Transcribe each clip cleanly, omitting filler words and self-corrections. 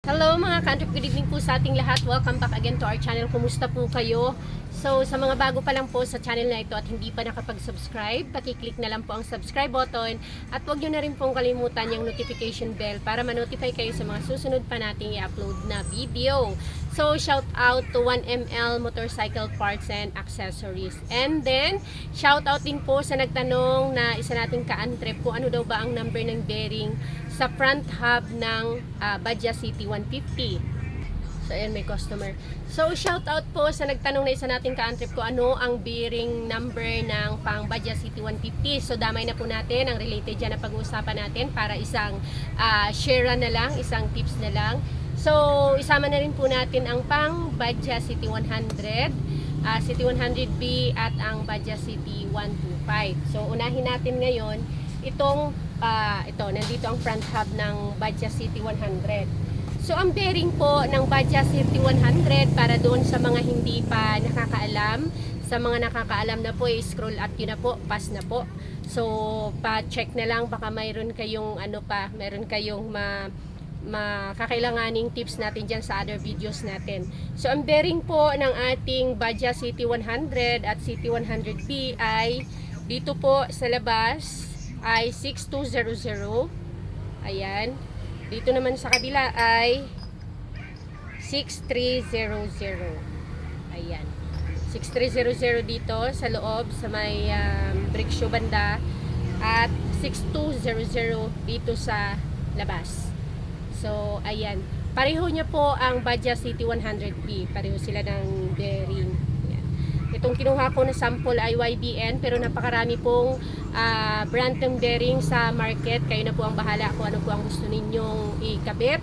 Hello mga ka-Antrep, good evening po sa ating lahat. Welcome back again to our channel. Kumusta po kayo? So sa mga bago pa lang po sa channel na ito at hindi pa nakapag-subscribe, pakiclick na lang po ang subscribe button at huwag nyo na rin pong kalimutan yung notification bell para ma-notify kayo sa mga susunod pa nating i-upload na video. So shout out to 1ML Motorcycle Parts and Accessories. And then shout out din po sa nagtanong na isa nating ka-Antrep kung ano daw ba ang number ng bearing sa front hub ng Badja City 150. So, ayan, may customer. So, shout out po sa nagtanong na isa nating ka-Antrep ko ano ang bearing number ng pang Badja City 150. So, damay na po natin ang related dyan na pag-uusapan natin para isang share na lang, isang tips na lang. So, isama na rin po natin ang pang Badja City 100, City 100B at ang Badja City 125. So, unahin natin ngayon itong nandito ang front hub ng Badja City 100. So, ang bearing po ng Badja City 100 para doon sa mga hindi pa nakakaalam, sa mga nakakaalam na po, scroll up yun na po, pass na po. So, pa-check na lang, baka mayroon kayong mayroon kayong makakailanganing tips natin dyan sa other videos natin. So, ang bearing po ng ating Badja City 100 at City 100B ay dito po sa labas ay 6200. Ayan. Dito naman sa kabila ay 6300. Ayan. 6300 dito sa loob sa may brick shoe banda at 6200 dito sa labas. So, ayan. Pareho niya po ang Badja City 100B. Pareho sila ng bearing. Ayan. Itong kinuha ko na sample ay YBN pero napakarami pong brand ng bearing sa market. Kayo na po ang bahala kung ano po ang gusto ninyong ikabit.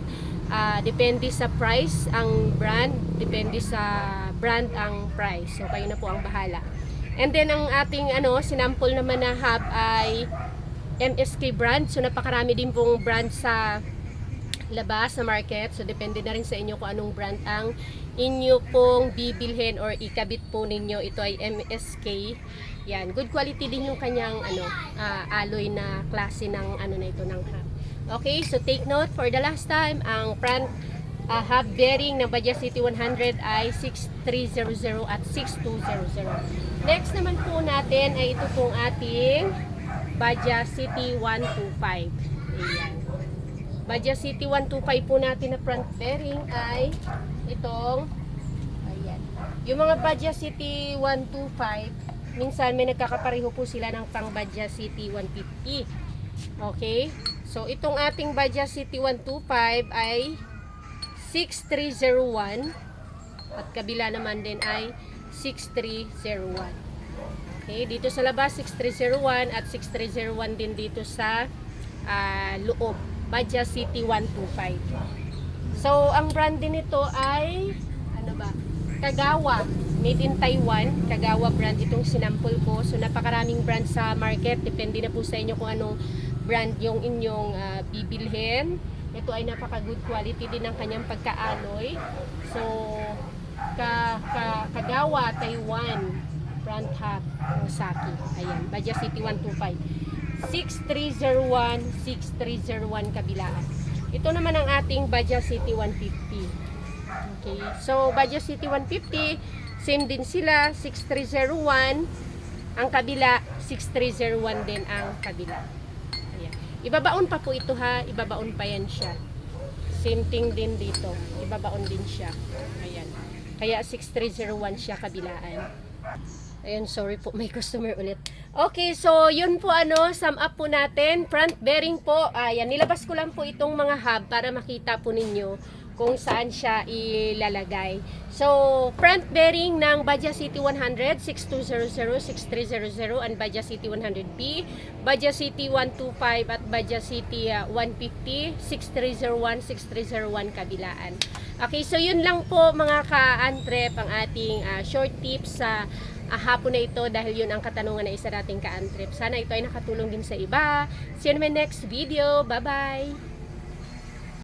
Depende sa price ang brand, depende sa brand ang price. So kayo na po ang bahala. And then ang ating sinample naman na hub ay MSK brand. So napakarami din pong brand sa labas sa market. So depende na rin sa inyo kung anong brand ang inyo pong bibilhin or ikabit po ninyo. Ito ay MSK. Yan, good quality din yung kanyang alloy na klase ng na ito ng hub. Okay, so take note for the last time, ang front hub bearing ng Badja City 100 ay 6300 at 6200. Next naman po natin ay ito pong ating Badja City 125. Ayan. Badja City 125 po natin na front bearing ay itong ayan. Yung mga Badja City 125 minsan may nagkakapareho po sila ng pang Badja City 150. Okay? So, itong ating Badja City 125 ay 6301 at kabila naman din ay 6301. Okay? Dito sa labas 6301 at 6301 din dito sa loob. Badja City 125. So, ang brand din nito ay Kagawa. Made in Taiwan, Kagawa brand itong sinample ko. So napakaraming brand sa market, depende na po sa inyo kung anong brand yung inyong bibilhin. Ito ay napaka good quality din ng kanyang pagka-alloy. So Kagawa Taiwan front hub Osaki. Ayan, Badja City 125. 6301, 6301 kabilaan. Ito naman ang ating Badja City 150. Okay, so Badja City 150, same din sila, 6301, ang kabila, 6301 din ang kabila. Ayan. Ibabaon pa po ito ha, ibabaon pa yan siya. Same thing din dito, ibabaon din siya. Ayan. Kaya 6301 siya kabilaan. Ayun, sorry po, may customer ulit. Okay, so yun po sum up po natin. Front bearing po, ayan, nilabas ko lang po itong mga hub para makita po ninyo kung saan siya ilalagay. So, front bearing ng Badja City 100, 6200, 6300, and Badja City 100B, Badja City 125 at Badja City 150, 6301, 6301 kabilaan. Okay, so yun lang po mga ka-Antrep ang ating short tips sa hapon na ito dahil yun ang katanungan na isa nating ka-Antrep. Sana ito ay nakatulong din sa iba. See you in my next video. Bye-bye!